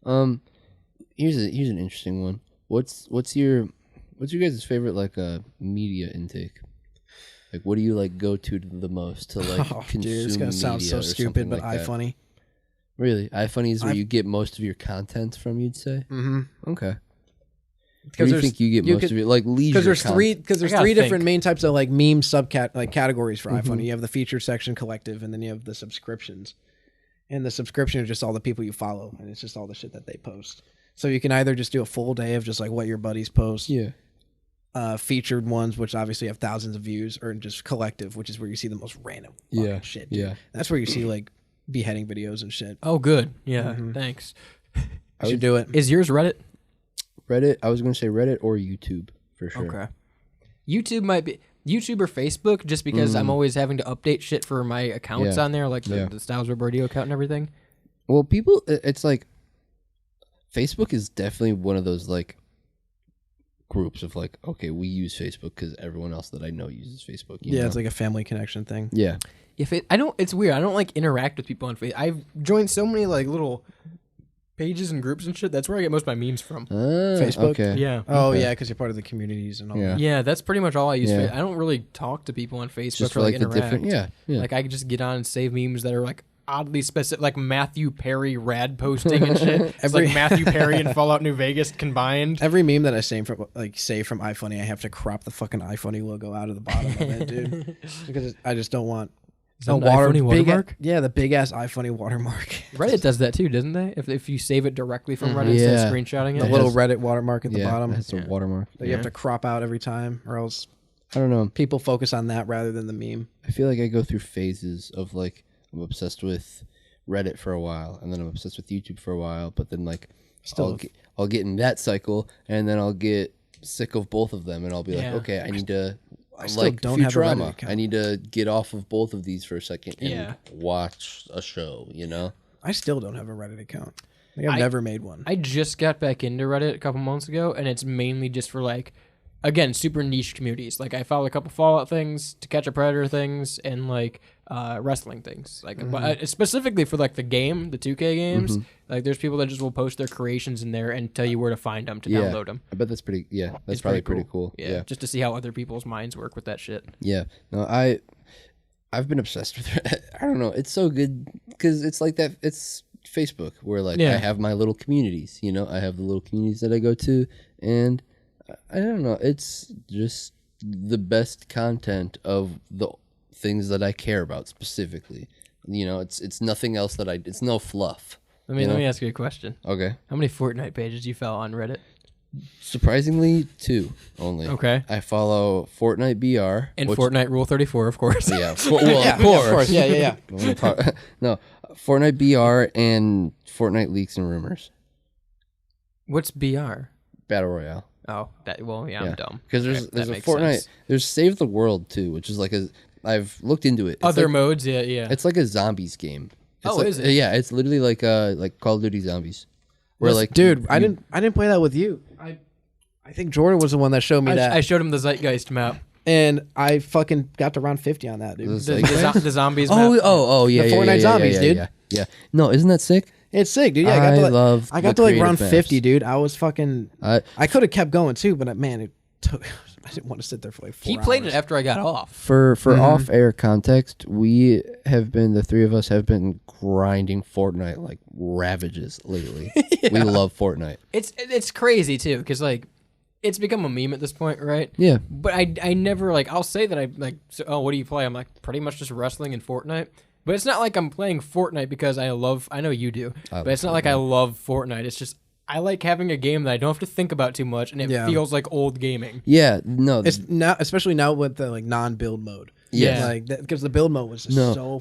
Here's an interesting one. What's your guys' favorite like media intake? Like, what do you like go to the most to like consume dude, it's gonna sound so stupid, but iFunny. Really, iFunny is where you get most of your content from. You'd say. Mm-hmm. Okay. Where do you think you get most of your like leisure? Because there's three different main types of like meme categories for iFunny. You have the feature section, collective, and then you have the subscriptions. And the subscription is just all the people you follow, and it's just all the shit that they post. So you can either just do a full day of just like what your buddies post. Yeah. Featured ones, which obviously have thousands of views, or just collective, which is where you see the most random shit. Dude. Yeah. That's where you see like beheading videos and shit. Oh, good. Yeah. Thanks. I should do it. Is yours Reddit? Reddit. I was going to say Reddit or YouTube for sure. Okay. YouTube might be YouTube or Facebook, just because I'm always having to update shit for my accounts on there, like the Styles Web Radio account and everything. Well, it's like Facebook is definitely one of those like groups of like, okay, we use Facebook because everyone else that I know uses Facebook. You know? It's like a family connection thing. Yeah. It's weird. I don't like interact with people on Facebook. I've joined so many like little pages and groups and shit. That's where I get most of my memes from. Facebook. Okay. Yeah. Oh yeah, because you're part of the communities and all that. Yeah, that's pretty much all I use. I don't really talk to people on Facebook Just or like the interact. different, Like I can just get on and save memes that are like oddly specific, like Matthew Perry rad posting and shit. It's like Matthew Perry and Fallout New Vegas combined. Every meme that I say from iFunny, I have to crop the fucking iFunny logo out of the bottom of it, dude, because I just don't want a watermark. The big ass iFunny watermark. Reddit does that too, doesn't they? If you save it directly from Reddit instead of screenshotting it, the little Reddit watermark at the bottom. It's a watermark that you have to crop out every time, or else I don't know. People focus on that rather than the meme. I feel like I go through phases of like I'm obsessed with Reddit for a while, and then I'm obsessed with YouTube for a while, but then like I'll get in that cycle, and then I'll get sick of both of them, and I'll be like, okay, I need to like Futurama. I need to get off of both of these for a second and watch a show. You know, I still don't have a Reddit account. Like I've never made one. I just got back into Reddit a couple months ago, and it's mainly just for like, again, super niche communities. Like I follow a couple Fallout things, To Catch a Predator things, and like wrestling things. Like but specifically for like the game, the 2K games. Like there's people that just will post their creations in there and tell you where to find them to download them. I bet that's pretty. Yeah, that's probably pretty cool. Yeah, just to see how other people's minds work with that shit. Yeah, no, I've been obsessed with it. I don't know. It's so good because it's like that. It's Facebook where like I have my little communities. You know, I have the little communities that I go to, and I don't know. It's just the best content of the things that I care about specifically. You know, it's nothing else it's no fluff. Let me ask you a question. Okay. How many Fortnite pages you follow on Reddit? Surprisingly, 2 only. Okay. I follow Fortnite BR. And Fortnite Rule 34, of course. Yeah. Of course. Yeah. No, Fortnite BR and Fortnite Leaks and Rumors. What's BR? Battle Royale. Oh, I'm dumb. Because there's a Fortnite. Sense. There's Save the World too, which is like I've looked into it. It's other like, modes, yeah. It's like a zombies game. It's is it? Yeah, it's literally like Call of Duty Zombies. Where like, dude, I didn't play that with you. I think Jordan was the one that showed me that. I showed him the Zeitgeist map. And I fucking got to round 50 on that, dude. The zombies map. Oh, yeah. The Fortnite zombies, dude. Yeah. No, isn't that sick? It's sick, dude. Yeah, I got to like round 50, dude. I was fucking. I could have kept going too, but man, it took. I didn't want to sit there for like 4 hours. He played it after I got off. For off-air context, the 3 of us have been grinding Fortnite like ravages lately. We love Fortnite. It's crazy too, because like it's become a meme at this point, right? Yeah. But I never like I'll say that I like. So, what do you play? I'm like pretty much just wrestling and Fortnite. But it's not like I'm playing Fortnite because I know you do. But it's not like I love Fortnite. It's just I like having a game that I don't have to think about too much, and it feels like old gaming. Yeah, no. It's now, especially now with the like non-build mode. Yeah, like because the build mode was just so.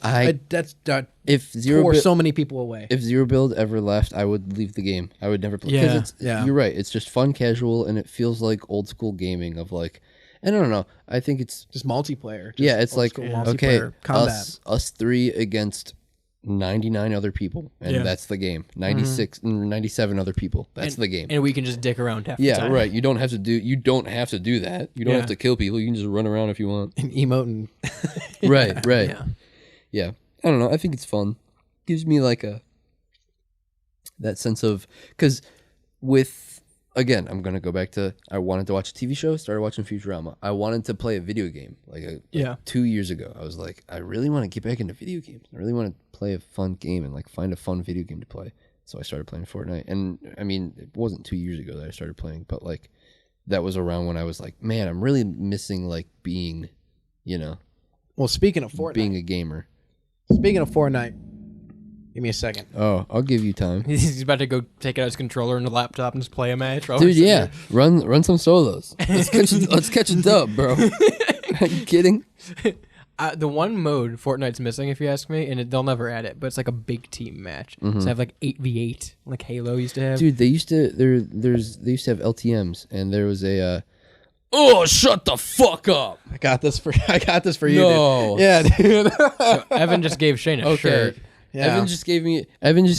If tore so many people away. If Zero Build ever left, I would leave the game. I would never play. Yeah, you're right. It's just fun, casual, and it feels like old school gaming of like. And I don't know. I think it's just multiplayer. It's like okay, combat. us 3 against 99 other people, and that's the game. 97 other people. That's the game. And we can just dick around half the time. Yeah, right. You don't have to do that. You don't have to kill people. You can just run around if you want. And emote and Right. Yeah. I don't know. I think it's fun. Gives me like a that sense of, because with, again, I'm going to go back to, I wanted to watch a TV show, started watching Futurama. I wanted to play a video game like 2 years ago. I was like, I really want to get back into video games. I really want to play a fun game and like find a fun video game to play. So I started playing Fortnite. And I mean, it wasn't 2 years ago that I started playing, but like that was around when I was like, man, I'm really missing like being, you know. Well, speaking of Fortnite. Being a gamer. Speaking of Fortnite, give me a second. Oh, I'll give you time. He's about to go take out his controller and the laptop and just play a match. Dude, yeah. Run some solos. Let's catch a dub, bro. Are you kidding? The one mode Fortnite's missing, if you ask me, and they'll never add it, but it's like a big team match. So I have like 8v8, like Halo used to have. Dude, they used to they used to have LTMs, and there was a oh, shut the fuck up. I got this for you, no. Dude. Yeah, dude. So Evan just gave Shane a shirt. Yeah. Evan just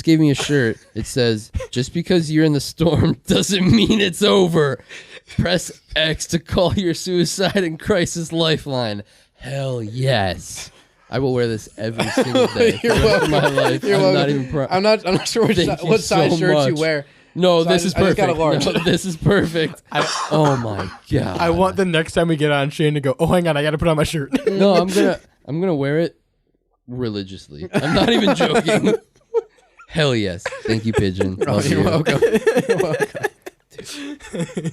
gave me a shirt. It says, "Just because you're in the storm doesn't mean it's over. Press X to call your suicide and crisis lifeline." Hell yes. I will wear this every single day for the rest of my life. I'm not sure what size shirts you wear. No, So this is I just got a perfect. large. No, this is perfect. Oh my god. I want the next time we get on Shane to go, oh, hang on, I got to put on my shirt. No, I'm gonna wear it religiously. I'm not even joking. Hell yes. Thank you, Pigeon. You're welcome. You're welcome.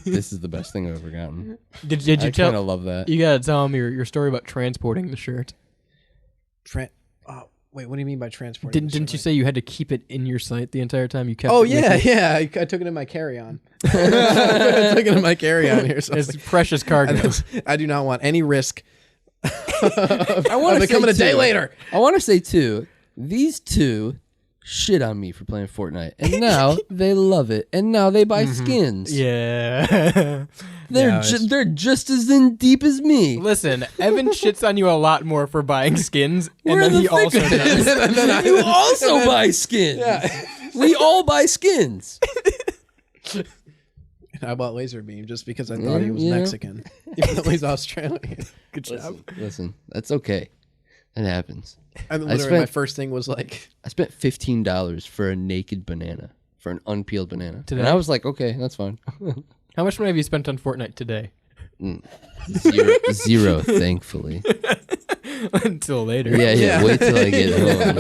This is the best thing I've ever gotten. Did you I tell? kind of love that. You gotta tell him your story about transporting the shirt. Wait, what do you mean by transporting? Didn't you say you had to keep it in your sight the entire time you kept? Oh it with you? yeah. I took it in my carry-on. I took it in my carry-on here. So It's precious cargo. I do not want any risk. I want of to it coming a day later. I want to say too, these two shit on me for playing Fortnite, and now they love it, and now they buy skins. Yeah. They're just as in deep as me. Listen, Evan shits on you a lot more for buying skins, We're and in then he the thick also of does. this. You also buy skins. Yeah. We all buy skins. And I bought Laser Beam just because I thought he was Mexican, even though he's Australian. Good job. Listen, that's okay. It happens. And literally my first thing was like, I spent $15 for a naked banana, for an unpeeled banana. Today? And I was like, okay, that's fine. How much money have you spent on Fortnite today? Zero, thankfully. Until later. Yeah. Wait till I get home.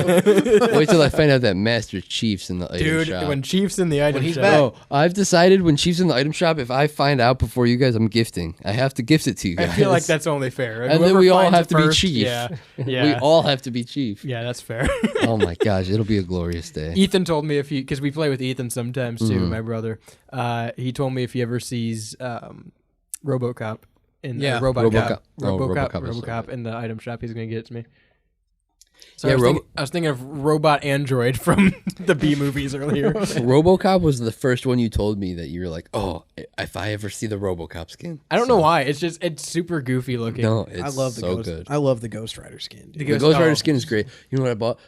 Wait till I find out that Master Chief's in the item shop. Dude, when Chief's in the item shop. back. Oh, I've decided when Chief's in the item shop, if I find out before you guys, I'm gifting. I have to gift it to you I guys. feel like that's only fair. And then Whoever we all finds have it to be first, chief. Yeah. We all have to be chief. Yeah, that's fair. Oh my gosh, it'll be a glorious day. Ethan told me if he, because we play with Ethan sometimes too, my brother. He told me if he ever sees RoboCop in the RoboCop in the item shop, he's gonna get it to me. So Yeah, I was thinking of Robot Android from the B movies earlier. RoboCop was the first one you told me that you were like, oh, if I ever see the RoboCop skin. I don't know why. It's super goofy looking. No, it's I love the so Ghost. good. I love the Ghost Rider skin. Dude. The Ghost Rider skin is great. You know what I bought?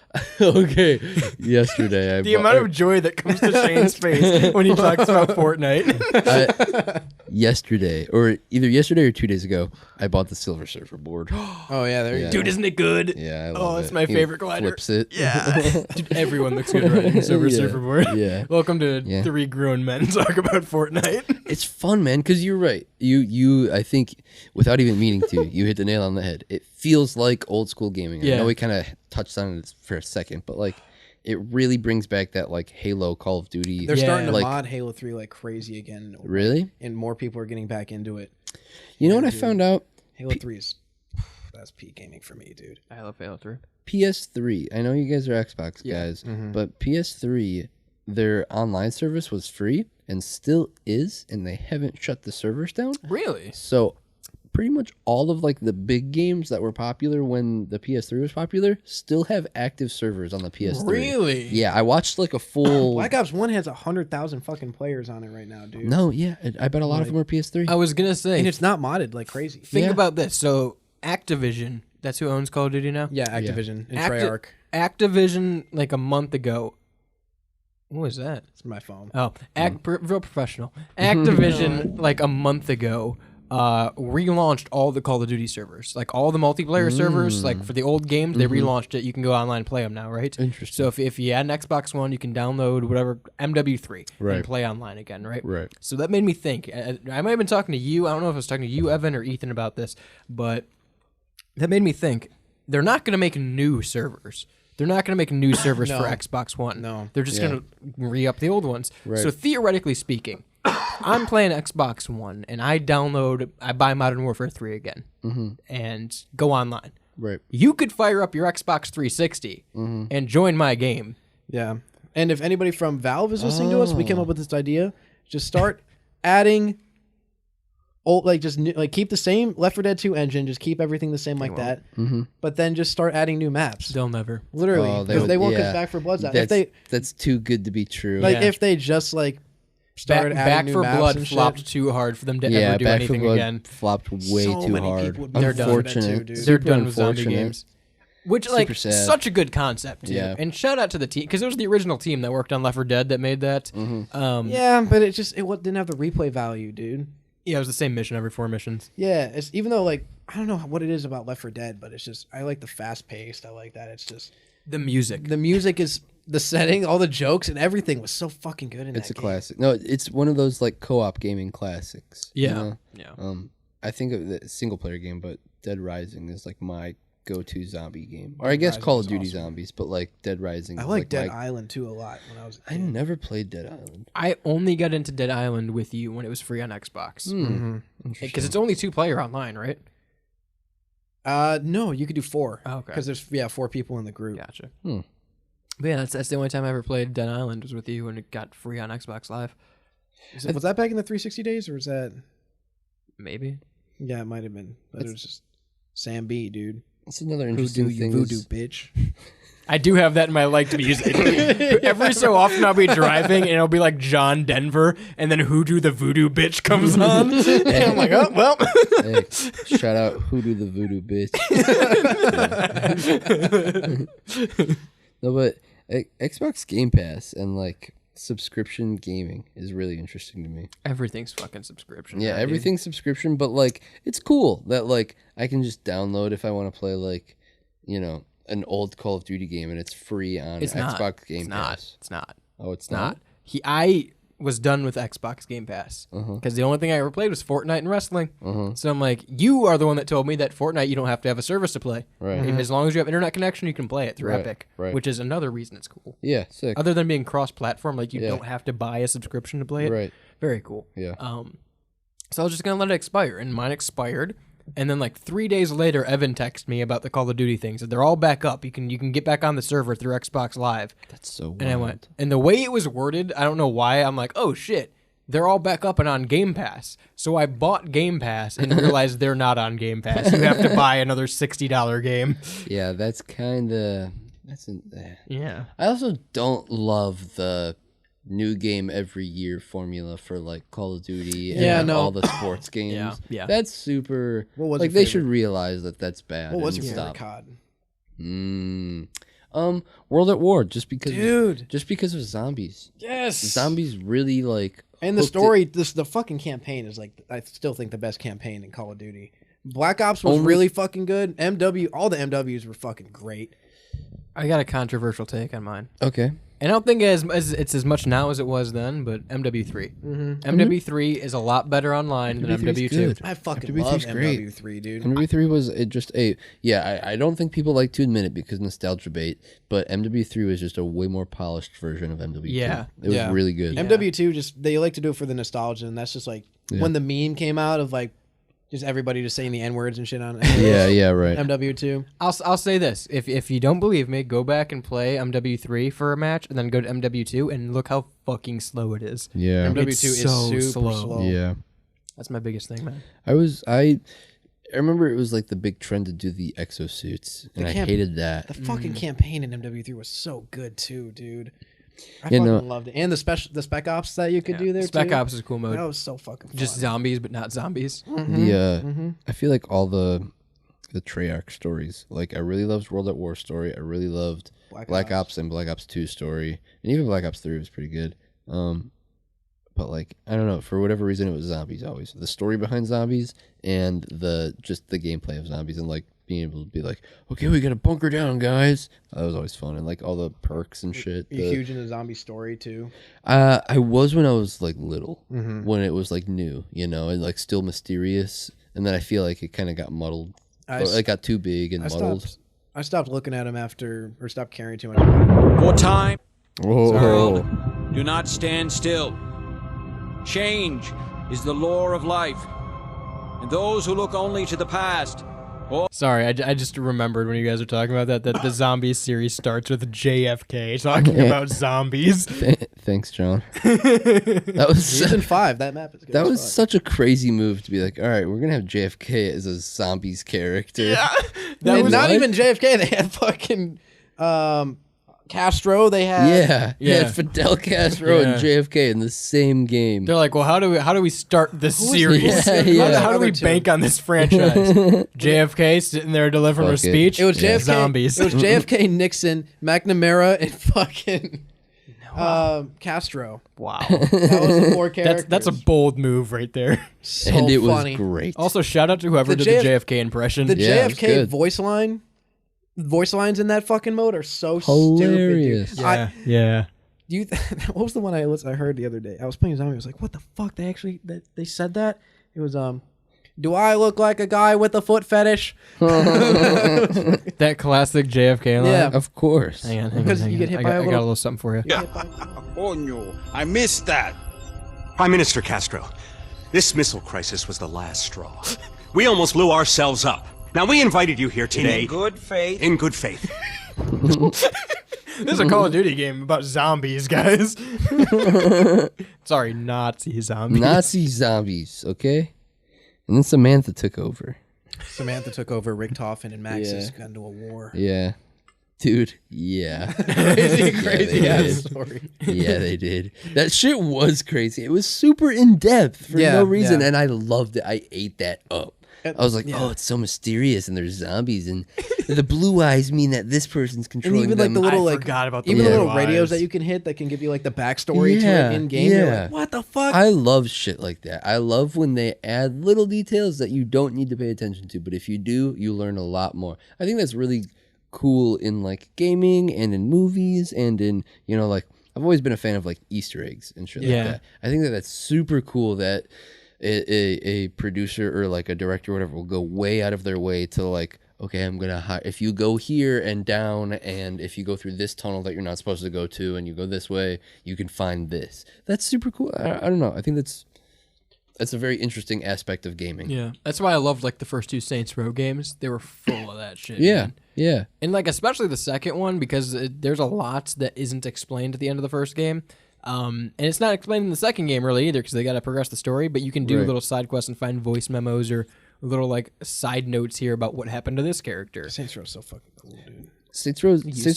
Okay, yesterday I The bought, amount of joy that comes to Shane's face when he talks about Fortnite. yesterday, or either yesterday or 2 days ago, I bought the Silver Surfer board. Oh yeah, there you go. Dude, isn't it good? Yeah, I love it. It's my He favorite glider. Flips it. Yeah. Dude, everyone looks good riding Silver Yeah. Surferboard. Yeah. Welcome to Three Grown Men Talk About Fortnite. It's fun, man, because you're right. You, I think, without even meaning to, you hit the nail on the head. It feels like old school gaming. Yeah. I know we kind of touched on it for a second, but like, it really brings back that like Halo, Call of Duty. They're starting to like, mod Halo 3 like crazy again. Really? And more people are getting back into it. You know what I found out? Halo 3 is that's peak gaming for me, dude. I love Halo 3. PS3. I know you guys are Xbox guys, but PS3, their online service was free and still is, and they haven't shut the servers down. Really? So pretty much all of like the big games that were popular when the PS3 was popular still have active servers on the PS3. Really? Yeah, I watched like a full Black Ops 1 has 100,000 fucking players on it right now, dude. No, yeah, I bet a lot of them are PS3. I was going to say, And it's not modded like crazy. think Yeah. about this. So Activision, that's who owns Call of Duty now? Yeah, Activision and Treyarch. Activision, like a month ago. What was that? It's my phone. Oh, real professional. Activision, like a month ago, relaunched all the Call of Duty servers, like all the multiplayer servers, like for the old games, they relaunched it. You can go online and play them now, right? Interesting. So if you had an Xbox One, you can download whatever MW3 Right. and play online again, right? Right. So that made me think. I might have been talking to you. I don't know if I was talking to you, Evan, or Ethan about this, but that made me think. They're not going to make new servers. They're not going to make new servers for Xbox One. No. They're just going to re-up the old ones. Right. So theoretically speaking, I'm playing Xbox One, and I buy Modern Warfare 3 again, and go online. Right. You could fire up your Xbox 360 and join my game. Yeah. And if anybody from Valve is listening to us, we came up with this idea. Just start adding old, like just new, like keep the same Left 4 Dead 2 engine, just keep everything the same like that. But then just start adding new maps. They'll never. Literally, because they won't yeah. come back for Blood's Out. That's too good to be true. Like Yeah. if they just like started Back adding new for maps Blood and flopped shit. too hard for them to yeah, ever do Back 4 anything Blood again. flopped way So too many hard. people would be They're done. Unfortunate. That too, dude. They're Super done with zombie unfortunate. games. Which, like, Super sad. such a good concept, too. Yeah. And shout out to the team, because it was the original team that worked on Left 4 Dead that made that. Yeah, but it didn't have the replay value, dude. Yeah, it was the same mission every 4 missions. Yeah, it's even though like I don't know what it is about Left 4 Dead, but it's just I like the fast paced. I like that. It's just The music. the music is the setting, all the jokes and everything was so fucking good in It's that a game. classic. No, it's one of those like co-op gaming classics. you Yeah. know? Yeah. I think of the single player game, but Dead Rising is like my go-to zombie game. Or I guess Rising Call is of Duty awesome. Zombies, but like Dead Rising. I is, like Dead my- Island too a lot when I was a I kid. never played Dead Island. I only got into Dead Island with you when it was free on Xbox. Interesting. Because it's only 2-player online, right? No, you could do 4. Oh, okay. Because there's 4 people in the group. Gotcha. Hmm. But yeah, that's the only time I ever played Dead Island was with you when it got free on Xbox Live. Was that back in the 360 days or was that? Maybe. Yeah, it might have been. But it was just Sam B, dude. That's another Voodoo, interesting you thing. voodoo is- bitch. I do have that in my liked music. Every so often I'll be driving and it'll be like John Denver and then Hoodoo the Voodoo Bitch comes on. And I'm like, oh, well. Hey, shout out Hoodoo the Voodoo bitch. No, but Xbox Game Pass and like subscription gaming is really interesting to me. Everything's fucking subscription. Yeah, now, dude. everything's subscription, but like it's cool that like I can just download if I want to play like, you know, an old Call of Duty game and it's free on It's not. Xbox Game It's Pass. not. It's not. Oh, it's It's not. I was done with Xbox Game Pass because the only thing I ever played was Fortnite and wrestling. So I'm like, you are the one that told me that Fortnite you don't have to have a service to play. Right. As long as you have internet connection, you can play it through Right, Epic, right. which is another reason it's cool. Yeah, sick. Other than being cross-platform, like you Yeah. don't have to buy a subscription to play it. Right. Very cool. Yeah. So I was just gonna let it expire, and mine expired. And then like 3 days later, Evan texted me about the Call of Duty things. They're all back up. You can get back on the server through Xbox Live. That's so wild. And I went, and the way it was worded, I don't know why. I'm like, oh shit, they're all back up and on Game Pass. So I bought Game Pass and realized they're not on Game Pass. You have to buy another $60 game. Yeah, that's kind of Yeah. I also don't love the new game every year formula for like Call of Duty and all the sports games. Yeah. That's super. What was like your they favorite? should realize that that's bad. What was and your favorite stop. COD? World at War, just because Dude. just because of zombies. Yes. Zombies really like And the hooked it- story, the fucking campaign is like, I still think the best campaign in Call of Duty. Black Ops was Only- really fucking good. All the MWs were fucking great. I got a controversial take on mine. Okay. And I don't think it's as much now as it was then, but MW3. MW3 is a lot better online than MW3 is MW2. good. I fucking MW3 love is great. MW3, dude. MW3 was just a I don't think people like to admit it because nostalgia bait, but MW3 was just a way more polished version of MW2. Yeah. It was really good. MW2 just they like to do it for the nostalgia, and that's just like when the meme came out of like just everybody just saying the N words and shit on it. Yeah, right. MW2. I'll say this: if you don't believe me, go back and play MW3 for a match, and then go to MW2 and look how fucking slow it is. Yeah. MW2 It's is so super slow. slow. Yeah. That's my biggest thing, man. I remember it was like the big trend to do the exosuits, and I hated that. The fucking campaign in MW3 was so good too, dude. I You fucking know- loved it. And the spec ops that you could do there Spec too. Ops is a cool mode. That was so fucking fun. Just zombies, but not zombies. I feel like all the Treyarch stories. Like I really loved World at War story. I really loved Black Ops and Black Ops 2 story, and even Black Ops 3 was pretty good. But like, I don't know, for whatever reason, it was zombies always. The story behind zombies and the gameplay of zombies, and like being able to be like, okay, we gotta bunker down, guys. That was always fun, and like all the perks and shit. Are you huge into zombie story too? I was when I was like little, when it was like new, you know, and like still mysterious. And then I feel like it kind of got muddled. It got too big and muddled. I stopped looking at him or stopped caring too much about it. For time, Oh. do not stand still. Change is the lore of life, and those who look only to the past. Sorry, I just remembered when you guys were talking about that the zombie series starts with JFK talking about zombies. Thanks, John. That was season 5. That map is good. That was such a crazy move to be like, all right, we're gonna have JFK as a zombies character. Yeah, that was not even JFK. They had fucking Castro. They had they had Fidel Castro and JFK in the same game. They're like, well, how do we start this series? Yeah. How do we bank on this franchise? JFK sitting there delivering her speech. It was JFK. Zombies. It was JFK, Nixon, McNamara, and fucking Castro. Wow, that was the 4 characters. That's a bold move right there. So and it funny. was great. Also, shout out to whoever did the JFK impression. The JFK voice lines in that fucking mode are so hilarious. Stupid, dude. Yeah. What was the one I heard the other day? I was playing zombie. I was like, what the fuck? They said that? It was do I look like a guy with a foot fetish? That classic JFK line. Yeah, of course. Hang on. Because you get hit by a little. I got a little something for you. Yeah. Oh no, I missed that. Prime Minister Castro, this missile crisis was the last straw. We almost blew ourselves up. Now, we invited you here today. In good faith. In good faith. This is a Call of Duty game about zombies, guys. Sorry, Nazi zombies. Nazi zombies, okay? And then Samantha took over. Samantha took over. Rick Toffin and Maxis got into a war. Yeah. Dude, yeah. crazy ass story. Yeah, they did. That shit was crazy. It was super in-depth for no reason, and I loved it. I ate that up. I was like, oh, it's so mysterious, and there's zombies, and the blue eyes mean that this person's controlling even them. like the little I forgot about the even the blue little radios eyes. that you can hit that can give you like the backstory to it in game. You're like, what the fuck? I love shit like that. I love when they add little details that you don't need to pay attention to, but if you do, you learn a lot more. I think that's really cool in like gaming and in movies and in, you know, like I've always been a fan of like Easter eggs and shit like that. I think that that's super cool that a producer or like a director or whatever will go way out of their way to like, okay, I'm gonna hire, if you go here and down, and if you go through this tunnel that you're not supposed to go to, and you go this way, you can find this. That's super cool. I don't know. I think that's a very interesting aspect of gaming. Yeah, that's why I loved like the first 2 Saints Row games. They were full of that shit. Yeah, man. yeah, and like especially the second one because there's a lot that isn't explained at the end of the first game. And it's not explained in the second game really either because they got to progress the story, but you can do little side quests and find voice memos or little like side notes here about what happened to this character. Saints Row is so fucking cool, dude. Saints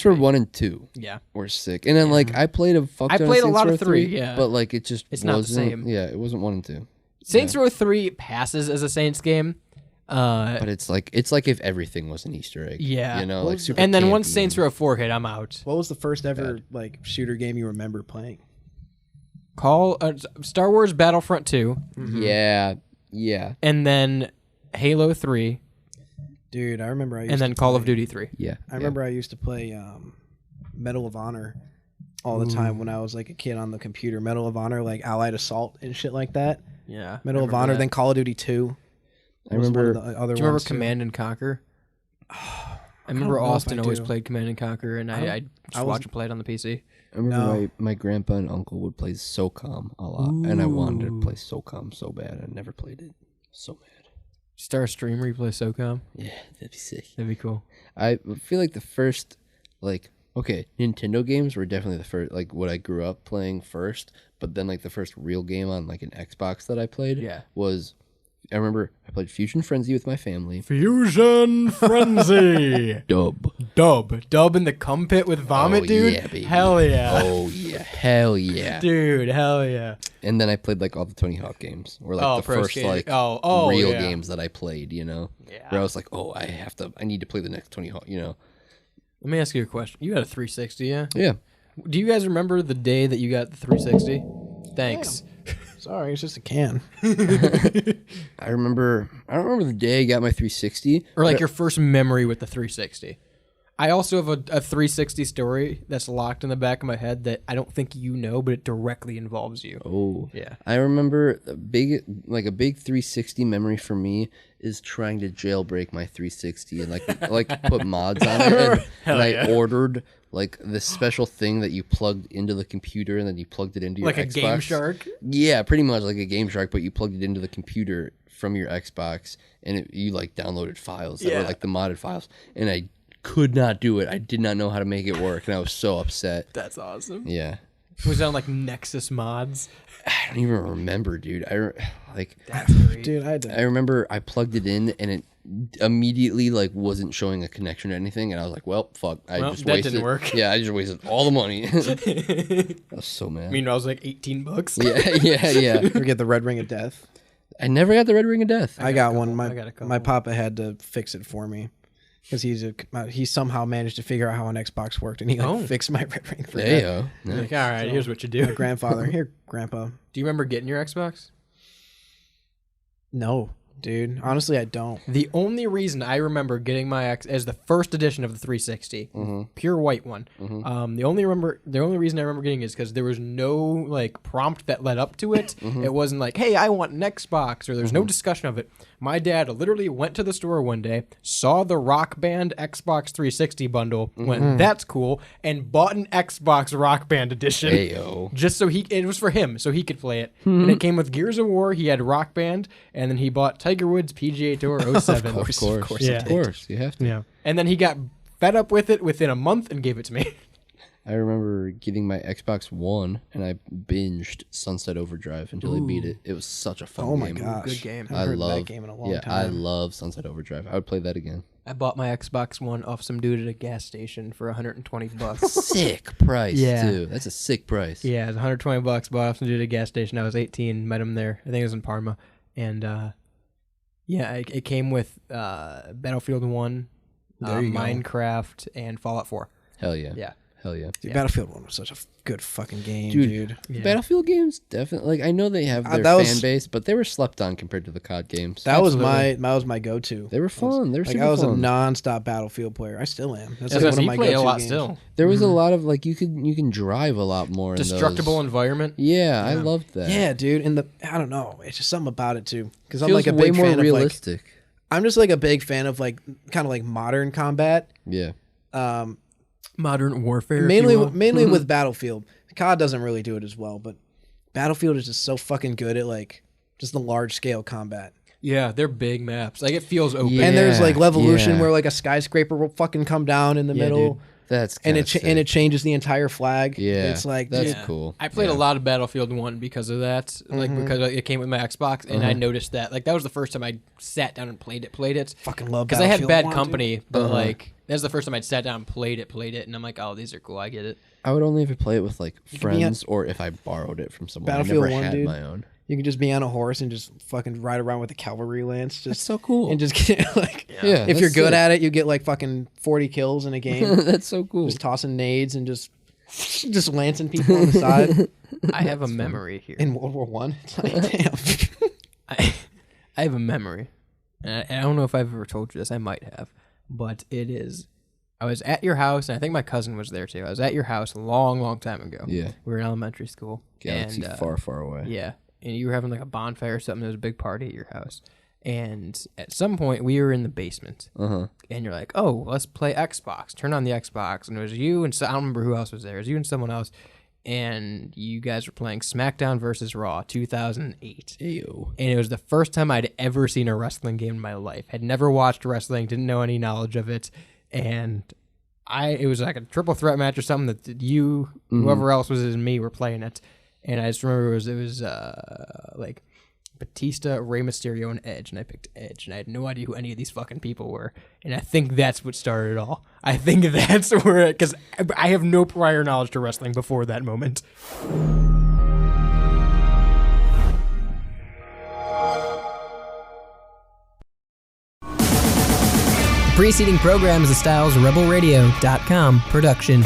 Row 1 and 2 were sick. And then like I played a fuck ton of Saints lot Row of 3, 3, but like it's not the same. Yeah, it wasn't 1 and 2. Saints Row 3 passes as a Saints game. But it's like if everything was an Easter egg. Yeah. You know, like super and then campy once Saints Row 4 hit, I'm out. What was the first ever like shooter game you remember playing? Star Wars Battlefront 2. Mm-hmm. Yeah. And then Halo 3. Dude, I remember and then Call of Duty 3. Yeah. I remember I used to play Medal of Honor all the time when I was like a kid on the computer. Medal of Honor, like Allied Assault and shit like that. Yeah. Medal of Honor, then Call of Duty 2. I remember the other Do you remember ones Command and Conquer? I remember Austin always played Command and Conquer, and I just watched him play it on the PC. I remember my grandpa and uncle would play SOCOM a lot, and I wanted to play SOCOM so bad. I never played it. So mad. Start a stream where you play SOCOM? Yeah, that'd be sick. That'd be cool. I feel like the first, like, okay, Nintendo games were definitely the first, like, what I grew up playing first, but then, like, the first real game on, like, an Xbox that I played was... I remember I played Fusion Frenzy with my family. Fusion Frenzy. Dub in the cum pit with vomit, dude. Yeah, baby. Hell yeah. Oh yeah, hell yeah, dude. Hell yeah. And then I played like all the Tony Hawk games, or like the first like real games that I played. You know, where I was like, oh, I need to play the next Tony Hawk. You know. Let me ask you a question. You got a 360, yeah? Yeah. Do you guys remember the day that you got the 360? Thanks. Sorry, it's just a can. I don't remember the day I got my 360. Or like your first memory with the 360. I also have a 360 story that's locked in the back of my head that I don't think you know, but it directly involves you. Oh. Yeah. I remember a big 360 memory for me is trying to jailbreak my 360 and like put mods on it. And I ordered like this special thing that you plugged into the computer and then you plugged it into your Xbox. Like a Game Shark? Yeah, pretty much like a Game Shark, but you plugged it into the computer from your Xbox and you like downloaded files that were like the modded files. And I could not do it. I did not know how to make it work, and I was so upset. That's awesome. Yeah. Was that on like Nexus mods? I don't even remember, dude. That's great. Dude, I remember I plugged it in, and it immediately like wasn't showing a connection or anything, and I was like, "Well, fuck! That wasted. didn't work. Yeah, I just wasted all the money." I was so mad. Meanwhile, I was like $18. Yeah. we get the red ring of death. I never got the red ring of death. I got one. I got a couple. My papa had to fix it for me. Because he somehow managed to figure out how an Xbox worked, and he fixed my red ring for There you that. go. Yeah. Like, all right, here's what you do. My grandfather, here, Grandpa. Do you remember getting your Xbox? No, dude. Honestly, I don't. The only reason I remember getting my as the first edition of the 360, pure white one. The only reason I remember getting it is because there was no like prompt that led up to it. It wasn't like, hey, I want an Xbox, or there's no discussion of it. My dad literally went to the store one day, saw the Rock Band Xbox 360 bundle, went, that's cool, and bought an Xbox Rock Band edition. Heyo. Just so it was for him, so he could play it. And it came with Gears of War, he had Rock Band, and then he bought Tiger Woods PGA Tour 07. Of course. You have to. Yeah. And then he got fed up with it within a month and gave it to me. I remember getting my Xbox One, and I binged Sunset Overdrive until I beat it. It was such a fun game. Oh my gosh. Good game. I haven't heard that game in a long time. I love Sunset Overdrive. I would play that again. I bought my Xbox One off some dude at a gas station for $120. Sick price, too. That's a sick price. Yeah, it was $120. Bought off some dude at a gas station. I was 18. Met him there. I think it was in Parma. And it came with Battlefield 1, Minecraft, and Fallout 4. Hell yeah. Yeah. Hell yeah. Dude, Battlefield 1 was such a good fucking game, dude. Yeah. Battlefield games definitely. Like I know they have their fan base, but they were slept on compared to the COD games. That was my go-to. They were fun. They were super I was fun. a non-stop Battlefield player. I still am. That's Like one of my play go-to a lot games. still. There was a lot of like you can drive a lot more. Destructible in those. environment. Yeah, I loved that. Yeah, dude. And I don't know. It's just something about it too. Because I'm Feels like a way big more fan realistic. of like. I'm just like a big fan of like kind of like modern combat. Yeah. Modern warfare. Mainly with Battlefield. COD doesn't really do it as well, but Battlefield is just so fucking good at like just the large scale combat. Yeah, they're big maps. Like it feels open. And there's like Levolution yeah. where like a skyscraper will fucking come down in the middle. Dude. That's and it changes the entire flag. Yeah, it's like that's cool. I played a lot of Battlefield 1 because of that, like because it came with my Xbox, and I noticed that like that was the first time I sat down and played it. Fucking love because I had bad 1, company, dude. but like that's the first time I'd sat down and played it, and I'm like, oh, these are cool. I get it. I would only ever play it with like friends or if I borrowed it from someone. Battlefield I never 1, had dude. my own. You can just be on a horse and just fucking ride around with a cavalry lance. Just That's so cool. and just get like Yeah, if you're that's good sick. at it, you get like fucking 40 kills in a game. That's so cool. Just tossing nades and just lancing people on the side. I have a memory here. In World War One, it's like damn. I have a memory, and I don't know if I've ever told you this. I might have, but it is. I was at your house, and I think my cousin was there too. I was at your house a long, long time ago. Yeah. We were in elementary school. Galaxy and, far, far away. Yeah. And you were having like a bonfire or something. There was a big party at your house. And at some point, we were in the basement. And you're like, oh, let's play Xbox. Turn on the Xbox. And it was you and I don't remember who else was there. It was you and someone else. And you guys were playing SmackDown versus Raw 2008. Ew. And it was the first time I'd ever seen a wrestling game in my life. Had never watched wrestling, didn't know any knowledge of it. And it was like a triple threat match or something that you, whoever else was in me, were playing it. And I just remember it was like Batista, Rey Mysterio, and Edge. And I picked Edge. And I had no idea who any of these fucking people were. And I think that's what started it all. I think that's where because I have no prior knowledge to wrestling before that moment. Preceding program is a StylesRebelRadio.com production.